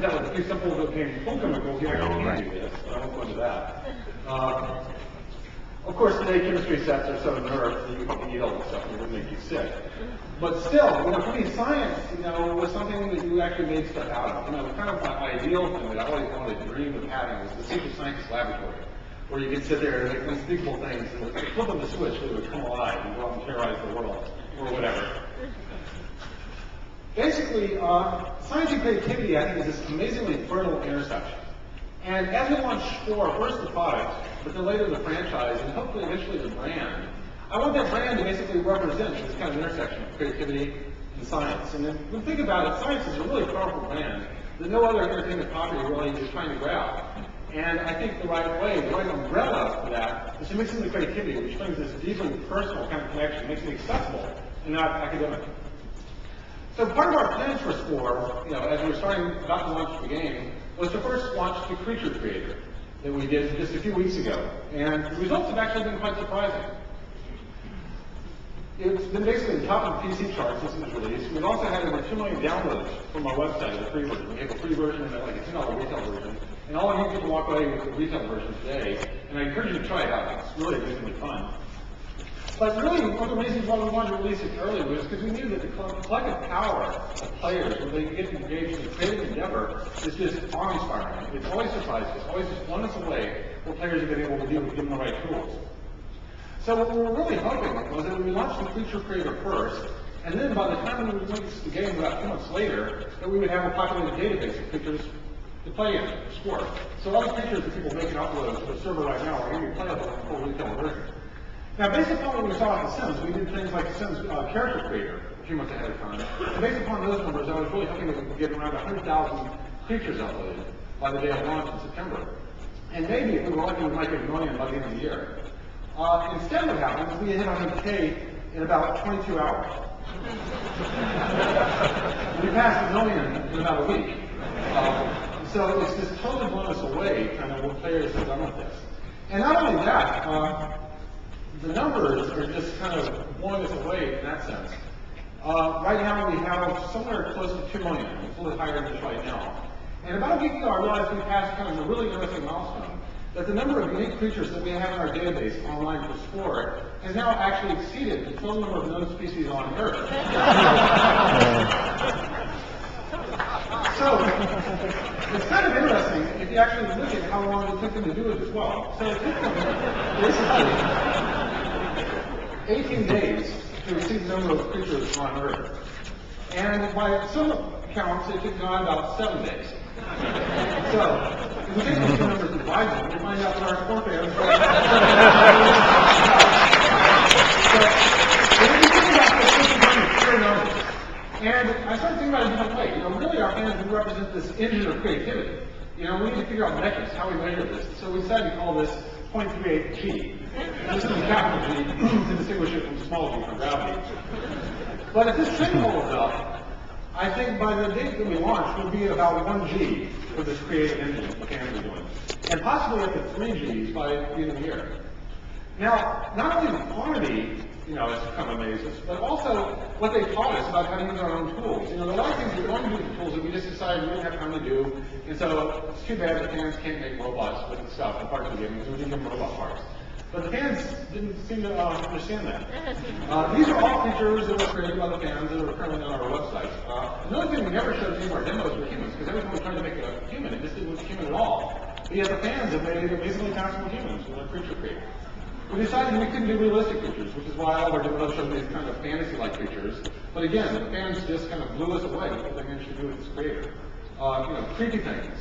turns out with a few simple full chemicals, you actually can do this, but I won't go into that. Of course, today chemistry sets are so nerfed that you can eat all this stuff and it would make you sick. But still, for me, science, was something that you actually made stuff out of. Kind of my ideal thing that I always wanted to dream of having was the secret scientist laboratory, where you could sit there and make unspeakable things, and with the flip of the switch, they would come alive and go out and terrorize the world, or whatever. Basically, science and creativity, I think, is this amazingly fertile intersection. And as we launch SCORE, first the product, but then later the franchise, and hopefully eventually the brand, I want that brand to basically represent this kind of intersection of creativity and science. And then when you think about it, science is a really powerful brand that no other entertainment property really is trying to grab. And I think the right way, the right umbrella for that, is to mix in the creativity, which brings this deeply personal kind of connection, makes it accessible and not academic. So part of our plans for SCORE, as we were about to launch the game, was to first launch the Creature Creator that we did just a few weeks ago. And the results have actually been quite surprising. It's been basically the top of the PC charts since it was released. We've also had over 2 million downloads from our website, the free version. We have a free version and like a $10 retail version. And all of you can walk away with the retail version today. And I encourage you to try it out. It's really amazingly fun. But really, one of the reasons why we wanted to release it early was because we knew that the collective power of players when they get engaged in a creative endeavor is just awe-inspiring. It's always surprised us, always just blown us away what players have been able to do with given the right tools. So what we were really hoping was that we launched the Creature Creator first, and then by the time we released the game about 2 months later, that we would have a populated database of creatures to play in, SCORE. So all the creatures that people make and upload to the server right now are going to be playable in the full retail version. Now, based upon what we saw at The Sims, we did things like The Sims Character Creator a few months ahead of time. And based upon those numbers, I was really hoping that we could get around 100,000 creatures uploaded by the day of launch in September. And maybe, if we were lucky, we might get 1 million by the end of the year. Instead, what happened is we hit 100K in about 22 hours. We passed 1 million in about a week. So it's just totally blown us away, kind of what players have done with this. And not only that, the numbers are just kind of blowing us away in that sense. Right now we have somewhere close to 2 million. It's a little higher than this right now. And about a week ago I realized we passed kind of a really interesting milestone, that the number of unique creatures that we have in our database online for SCORE has now actually exceeded the total number of known species on Earth. So, it's kind of interesting if you actually look at how long it took them to do it as well. So it took them basically 18 days to exceed the number of creatures on Earth. And by some accounts, it took God about 7 days. So, if we take those two numbers and divide them, we find out that our SCORE fans so if you think about this, this is pure numbers. And I started thinking about it a different way. Really our fans do represent this engine of creativity. We need to figure out metrics, how we measure this. So we decided to call this 0.38G. This is a capital G to distinguish it from small g for gravity. But if this trend holds up, I think by the date that we launch, we'll be at about 1G for this creative engine that the fans are doing. And possibly up to 3Gs by the end of the year. Now, not only the quantity, has kind of amazed us, but also what they taught us about how to use our own tools. There are a lot of things we want to do with the tools that we just decided we didn't have time to do, and so it's too bad the fans can't make robots with the stuff and parts of the game, so we didn't give them robot parts. But the fans didn't seem to understand that. These are all features that were created by the fans that are currently on our website. Another thing we never showed any of our demos were humans, because every time we tried to make a human, it just didn't look human at all. But yet the fans have made amazingly fanciful humans with our Creature Creator. We decided we couldn't do realistic creatures, which is why all of our demos showed these kind of fantasy-like creatures. But again, the fans just kind of blew us away with what they managed to do with this creator. Creepy things.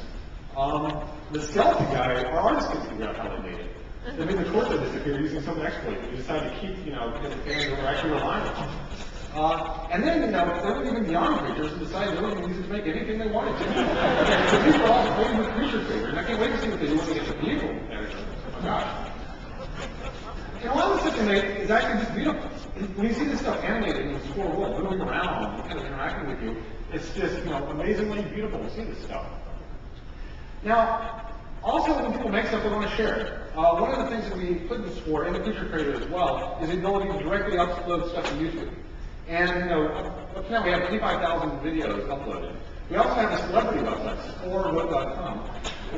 The skeleton guy, our artists couldn't figure out how they made it. They made the torso disappear using some exploit. We decided to keep, because the fans were actually relying on. And then, they went even beyond creatures and decided they were going to use it to make anything they wanted to. So these were all playing with Creature Creator, and I can't wait to see what they do when they get the vehicle editor. Oh my gosh. And a lot of the stuff they make is actually just beautiful. When you see this stuff animated in the SCORE world, moving around and kind of interacting with you, it's just, amazingly beautiful to see this stuff. Now, also when people make stuff, they want to share it. One of the things that we put in SCORE, in the Creature Creator as well, is the ability to directly upload stuff to YouTube. And, up to now we have 25,000 videos uploaded. We also have a celebrity website, scoreweb.com,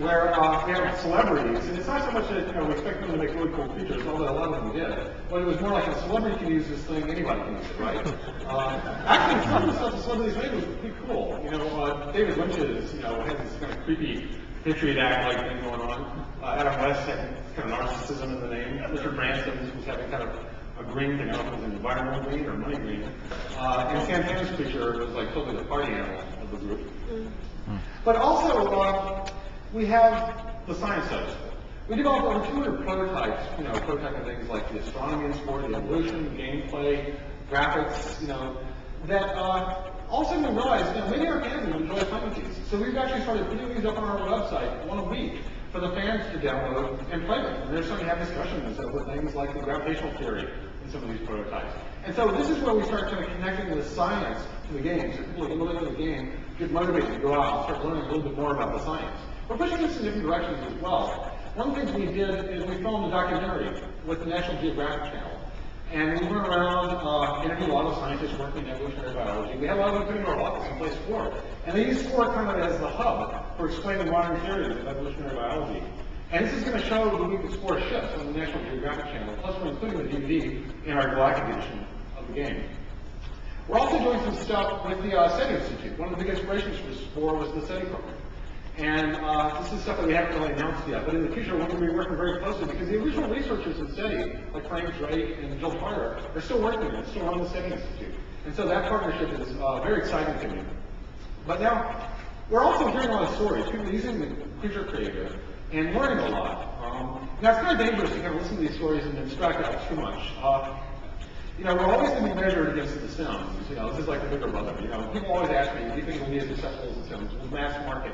where we have celebrities, and it's not so much that we expect them to make really cool features, although a lot of them did, but it was more like a celebrity can use this thing, anybody can use it, right? Actually, some of the stuff the celebrities made was pretty cool. David Lynch's, had this kind of creepy Patriot Act-like thing going on. Adam West had kind of narcissism in the name. Richard Branson was having kind of a green thing. I don't know if it was an environmental green or money green. And Santana's creature was like totally the party animal of the group. But also, we have the science side of it. We developed over 200 prototypes, prototyping things like the astronomy and sport, the evolution, gameplay, graphics, that also we realized, maybe our fans would enjoy playing with these. So we've actually started putting these up on our website 1 a week for the fans to download and play with. And they're starting to have discussions over things like the gravitational theory in some of these prototypes. And so this is where we start kind of connecting the science to the game. So people who look at the game get motivated to go out and start learning a little bit more about the science. We're pushing this in different directions as well. One of the things we did is we filmed a documentary with the National Geographic Channel. And we went around, interviewed a lot of scientists working in evolutionary biology. We had a lot of them come into our office and play sport. And they use sport kind of as the hub for explaining modern theories of evolutionary biology. And this is going to show the week of sport ships on the National Geographic Channel. Plus, we're including the DVD in our Galactic edition of the game. We're also doing some stuff with the SETI Institute. One of the big inspirations for sport was the SETI program. And this is stuff that we haven't really announced yet, but in the future we're going to be working very closely because the original researchers in SETI, like Frank Wright and Jill Carter, are still working and still run the SETI Institute. And so that partnership is very exciting to me. But now, we're also hearing a lot of stories, people using the Creature Creator and learning a lot. Now it's kind of dangerous to kind of listen to these stories and abstract out too much. We're always going to be measured against The Sims. This is like the bigger brother. People always ask me, do you think we'll be as successful as The Sims? Will mass market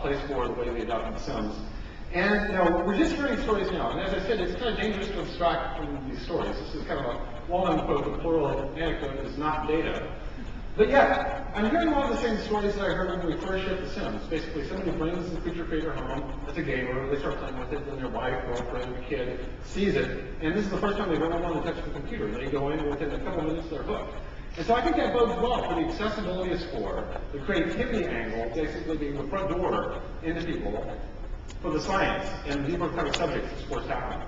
place for the way we adopted The Sims? And, we're just hearing stories now. And as I said, it's kind of dangerous to abstract from these stories. This is kind of a well-known quote, the plural anecdote is not data. But yeah, I'm hearing a lot of the same stories that I heard when we first shipped The Sims. Basically, somebody brings the Creature Creator home as a gamer, they start playing with it, then their wife, girlfriend, kid sees it, and this is the first time they've ever wanted to touch the computer. They go in, and within a couple minutes, they're hooked. And so I think that bodes well for the accessibility of sport, the creativity angle, basically being the front door into people, for the science and the deeper kind of subjects that sports happening.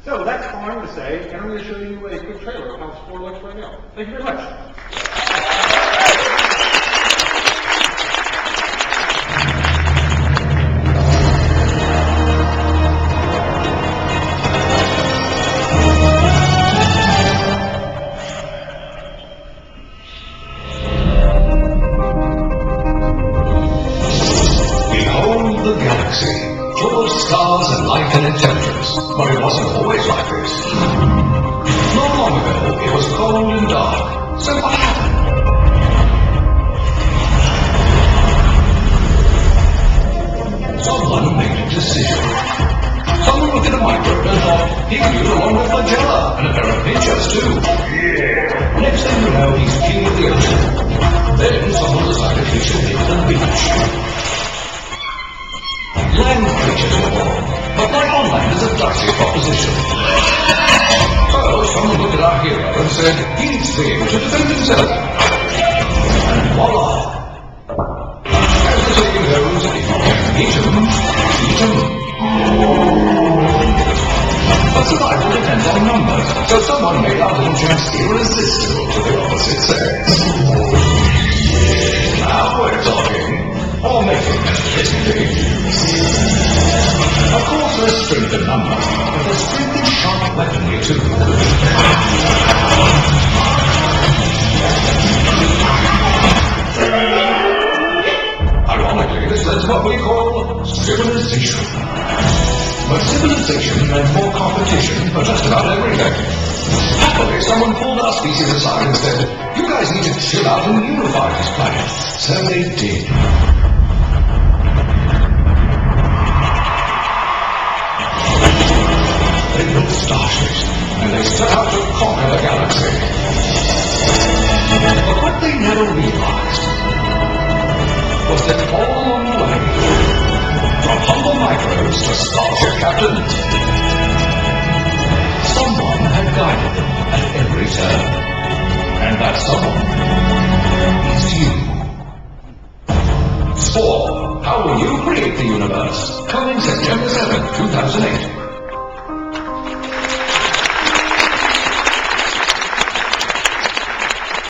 So that's all I'm going to say, and I'm going to show you a quick trailer of how sport looks right now. Thank you very much. Stars and life and intelligence, but it wasn't always like this. Not long ago, it was cold and dark. So what happened? Someone made a decision. Someone looked at a microbe and thought, he could use along with flagella, and a pair of pinchers too. Yeah. Next thing you know, he's king of the ocean. Then someone decided he should hit the beach. Land creatures were born, but life on land is a dicey proposition. So someone looked at our hero and said, he needs to be able to defend himself. And voila! As the saying goes, if you can eat him, eat him. But survival depends on numbers, so someone made our little chance irresistible to the opposite sex. Now we're talking. Or making it. Of course there's strength in numbers, but there's strength in sharp weaponry too. Ironically, this led to what we call civilization. But civilization meant more competition for just about everything. Happily, someone pulled our species aside and said, you guys need to chill out and unify this planet. So they did. They built starships, and they set out to conquer the galaxy. But what they never realized was that all along the way, from humble microbes to starship captains, someone had guided them at every turn. And that someone is you. 4. How will you create the universe? Coming September 7, 2008.